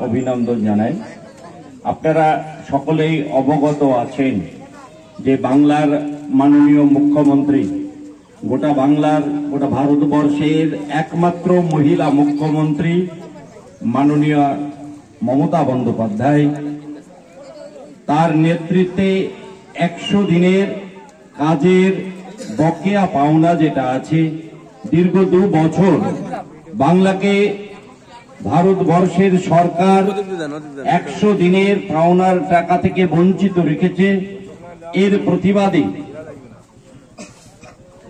অভিনন্দন জানাই। আপনারা সকলেই অবগত আছেন যে বাংলার মাননীয় মুখ্যমন্ত্রী গোটা ভারতবর্ষের একমাত্র মহিলা মুখ্যমন্ত্রী মাননীয় মমতা বন্দ্যোপাধ্যায়, তার নেতৃত্বে 100 দিনের কাজের বকেয়া পাওনা যেটা আছে, দীর্ঘ 2 বছর বাংলাকে ভারতবর্ষের সরকার 100 দিনের পাওনার টাকা থেকে বঞ্চিত রেখেছে। এর প্রতিবাদে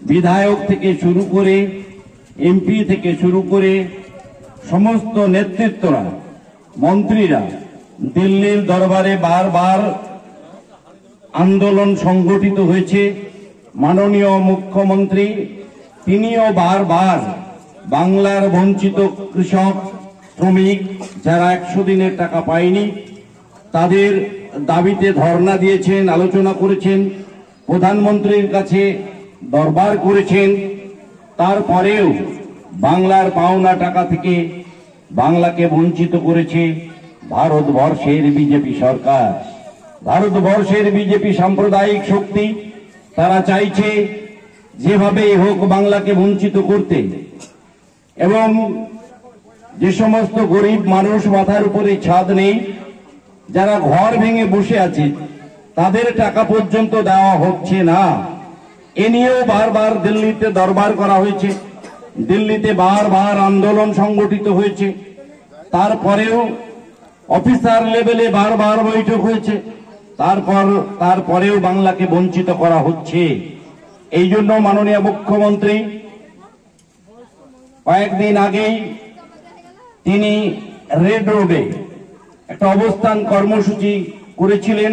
বিধায়ক থেকে শুরু করে এমপি থেকে শুরু করে সমস্ত নেতৃত্বরা, মন্ত্রীরা দিল্লির দরবারে বারবার আন্দোলন সংগঠিত হয়েছে। মাননীয় মুখ্যমন্ত্রী তিনিও বারবার বাংলার বঞ্চিত কৃষক, শ্রমিক যারা 100 দিনের টাকা পায়নি তাদের দাবিতে ধর্ণা দিয়েছেন, আলোচনা করেছেন, প্রধানমন্ত্রীর কাছে দরবার করেছেন। তারপরেও বাংলার পাওনা টাকা থেকে বাংলাকে বঞ্চিত করেছে ভারতবর্ষের বিজেপি সরকার। ভারতবর্ষের বিজেপি সাম্প্রদায়িক শক্তি, তারা চাইছে যেভাবেই হোক বাংলাকে বঞ্চিত করতে, এবং যে সমস্ত গরিব মানুষ মাথার উপরে ছাদ নেই, যারা ঘর ভেঙে বসে আছে, তাদের টাকা পর্যন্ত দেওয়া হচ্ছে না। এ নিয়েও বারবার দিল্লিতে দরবার করা হয়েছে, দিল্লিতে বারবার আন্দোলন সংগঠিত হয়েছে। তারপরেও অফিসার লেভেলে বারবার বৈঠক হয়েছে, তারপরেও বাংলাকে বঞ্চিত করা হচ্ছে। এই জন্য মাননীয় মুখ্যমন্ত্রী কয়েকদিন আগেই তিনি রেড রোডে একটা অবস্থান কর্মসূচি করেছিলেন।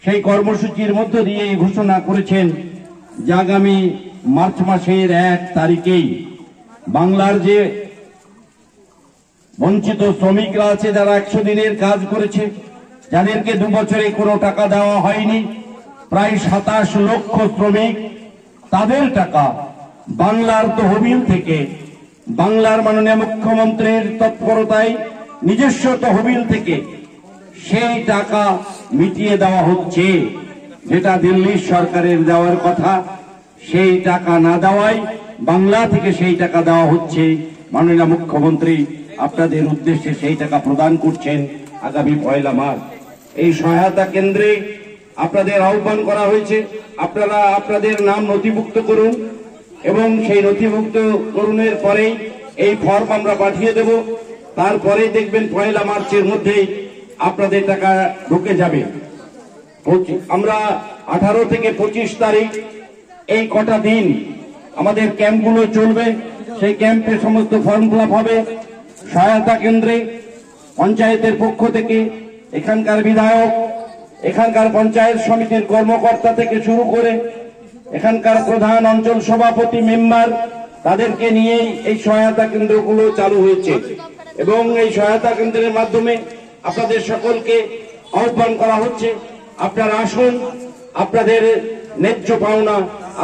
সেই কর্মসূচির মধ্য দিয়ে ঘোষণা করেছেন যে আগামী মার্চ মাসের 1 তারিখেই বাংলার যে বঞ্চিত শ্রমিকরা আছে, যারা 100 দিনের কাজ করেছে, যাদেরকে 2 বছরে কোনো টাকা দেওয়া হয়নি, প্রায় 27 লক্ষ শ্রমিক, তাদের টাকা বাংলার তহবিল থেকে, বাংলার মাননীয় মুখ্যমন্ত্রীর তৎপরতায় নিজস্ব তহবিল থেকে সেই টাকা মিটিয়ে দেওয়া হচ্ছে। যেটা দিল্লির সরকারের দেওয়ার কথা, সেই টাকা না দেওয়ায় বাংলা থেকে সেই টাকা দেওয়া হচ্ছে। মাননীয় মুখ্যমন্ত্রী আপনাদের উদ্দেশ্যে সেই টাকা প্রদান করছেন আগামী 1 মার্চ। এই সহায়তা কেন্দ্রে আপনাদের আহ্বান করা হয়েছে, আপনারা আপনাদের নাম নথিভুক্ত করুন, এবং সেই নথিভুক্তকরণের পরেই এই ফর্ম আমরা পাঠিয়ে দেব। তারপরে দেখবেন 1 মার্চের মধ্যেই আপনাদের টাকা ঢুকে যাবে। আমরা 18 থেকে 25 তারিখ এই কটা দিন আমাদের ক্যাম্পগুলো চলবে। সেই ক্যাম্পে সমস্ত ফর্ম ফিল আপ হবে। সহায়তা কেন্দ্রে পঞ্চায়েতের পক্ষ থেকে এখানকার বিধায়ক, এখানকার পঞ্চায়েত সমিতির কর্মকর্তা থেকে শুরু করে এখানকার প্রধান অঞ্চল সভাপতি, মেম্বার, তাদেরকে নিয়েই এই সহায়তা কেন্দ্রগুলো চালু হয়েছে। এবং এই সহায়তা কেন্দ্রের মাধ্যমে আপনাদের সকলকে আহ্বান করা হচ্ছে, আপনারা আসুন, আপনাদের ন্যায্য পাওনা,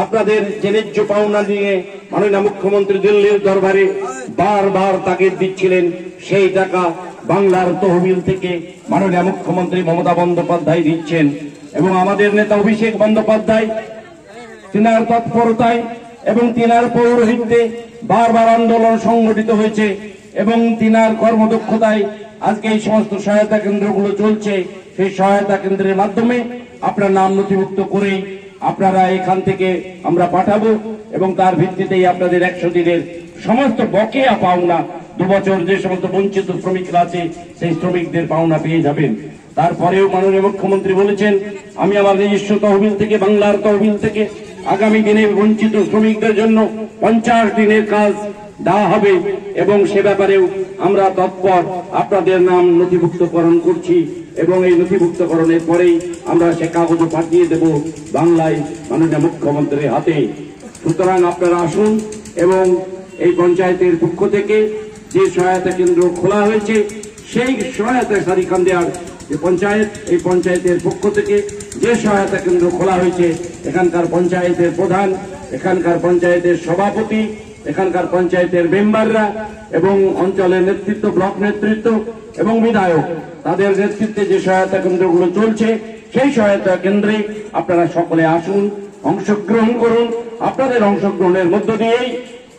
আপনাদের যে ন্যায্য পাওনা নিয়ে মাননীয় মুখ্যমন্ত্রী দিল্লির দরবারে বারবার তাগিদ দিচ্ছিলেন, সেই টাকা বাংলার তহবিল থেকে মাননীয় মুখ্যমন্ত্রী মমতা বন্দ্যোপাধ্যায় দিচ্ছেন। এবং আমাদের নেতা অভিষেক বন্দ্যোপাধ্যায়, তিনার তৎপরতায় এবং তিনার পৌরোহিত্যে বারবার আন্দোলন সংগঠিত হয়েছে, এবং তিনার কর্মদক্ষতায় আজকে এই সমস্ত সহায়তা কেন্দ্রগুলো চলছে। সেই সহায়তা কেন্দ্রের মাধ্যমে আপনার নাম নথিভুক্ত করে আপনারা এখান থেকে আমরা পাঠাবো, এবং তার ভিত্তিতেই আপনাদের 100 দিনের সমস্ত বকেয়া পাওনা, 2 বছর যে সমস্ত বঞ্চিত শ্রমিকরা আছে সেই শ্রমিকদের পাওনা পেয়ে যাবেন। তারপরেও মাননীয় মুখ্যমন্ত্রী বলেছেন, আমি আমার নিজস্ব তহবিল থেকে, বাংলার তহবিল থেকে আগামী দিনে বঞ্চিত শ্রমিকদের জন্য 50 দিনের কাজ দেওয়া হবে, এবং সে ব্যাপারেও আমরা তৎপর। আপনাদের নাম নথিভুক্তকরণ করছি, এবং এই নথিভুক্তকরণের পরেই আমরা সে কাগজ পাঠিয়ে দেব বাংলায় মাননীয় মুখ্যমন্ত্রীর হাতে। সুতরাং আপনারা আসুন, এবং এই পঞ্চায়েতের পক্ষ থেকে যে সহায়তা কেন্দ্র খোলা হয়েছে, সেই সহায়তা সারিকান্দিয়ার যে পঞ্চায়েত, এই পঞ্চায়েতের পক্ষ থেকে যে সহায়তা কেন্দ্র খোলা হয়েছে, এখানকার পঞ্চায়েতের প্রধান, এখানকার পঞ্চায়েতের সভাপতি, এখানকার পঞ্চায়েতের মেম্বাররা এবং অঞ্চলের নেতৃত্ব, ব্লক নেতৃত্ব এবং বিধায়ক, তাদের নেতৃত্বে যে সহায়তা কেন্দ্রগুলো চলছে, সেই সহায়তা কেন্দ্রে আপনারা সকলে আসুন, অংশগ্রহণ করুন। আপনাদের অংশগ্রহণের মধ্য দিয়েই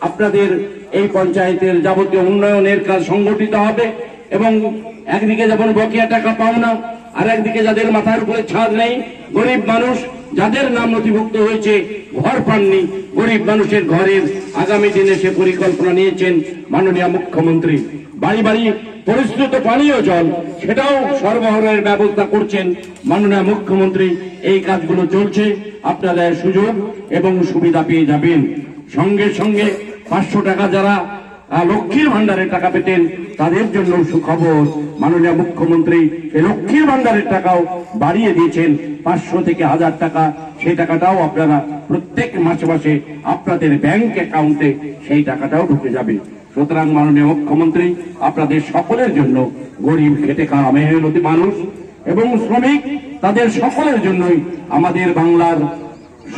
আপনাদের এই পঞ্চায়েতের যাবতীয় উন্নয়নের কাজ সংগঠিত হবে এবং একদিকে যেমন বকেয়া টাকা পাও না, আর একদিকে যাদের মাথার উপরে ছাদ নেই, গরিব মানুষ যাদের নাম নথিভুক্ত হয়েছে, ঘর পাননি, গরিব মানুষের ঘরের আগামী দিনে সে পরিকল্পনা নিয়েছেন মাননীয় মুখ্যমন্ত্রী। বাড়ি বাড়ি পরিশ্রুত পানীয় জল, সেটাও সরবরাহের ব্যবস্থা করছেন মাননীয় মুখ্যমন্ত্রী। এই কাজগুলো চলছে, আপনারা সুযোগ এবং সুবিধা পেয়ে যাবেন। সঙ্গে সঙ্গে 500 টাকা যারা লক্ষ্মীর ভান্ডারের টাকা পেতেন, তাদের জন্য সুখবর, মাননীয় মুখ্যমন্ত্রী এই লক্ষ্মীর ভান্ডারের টাকাও বাড়িয়ে দিয়েছেন 500 থেকে 1000 টাকা। সেই টাকাটাও আপনারা প্রত্যেক মাসে মাসে আপনাদের ব্যাংক অ্যাকাউন্টে সেই টাকাটাও ঢুকে যাবে। সুতরাং মাননীয় মুখ্যমন্ত্রী আপনাদের সকলের জন্য, গরিব খেটে খাওয়া মেহনতি মানুষ এবং শ্রমিক, তাদের সকলের জন্যই আমাদের বাংলার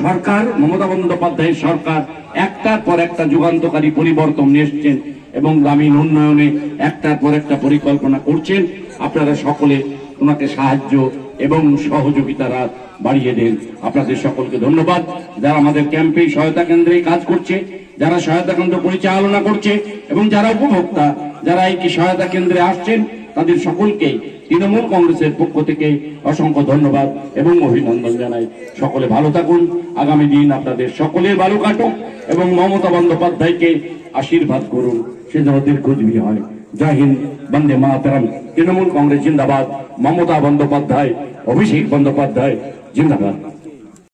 সরকার, মমতা বন্দ্যোপাধ্যায়ের সরকার একটার পর একটা যুগান্তকারী পরিবর্তন নিয়ে এসছেন এবং গ্রামীণ উন্নয়নে একটার পর একটা পরিকল্পনা করছেন। আপনারা সকলে ওনাকে সাহায্য এবং সহযোগিতার হাত বাড়িয়ে দেন। আপনাদের সকলকে ধন্যবাদ। যারা আমাদের ক্যাম্পে সহায়তা কেন্দ্রে কাজ করছে, যারা সহায়তা কেন্দ্র পরিচালনা করছে এবং যারা উপভোক্তা, যারা এই সহায়তা কেন্দ্রে আসছেন, তাদের সকলকে তৃণমূল কংগ্রেসের পক্ষ থেকে অসংখ্য ধন্যবাদ এবং অভিনন্দন জানাই। সকলে ভালো থাকুন, আগামী দিন আপনাদের সকলের ভালো কাটুক এবং মমতা বন্দ্যোপাধ্যায়কে আশীর্বাদ করুন, সে যেন দীর্ঘজীবী হয়। জয় হিন্দ, বন্দে মাতরম। তৃণমূল কংগ্রেস জিন্দাবাদ, মমতা বন্দ্যোপাধ্যায়, অভিষেক বন্দ্যোপাধ্যায় জিন্দাবাদ।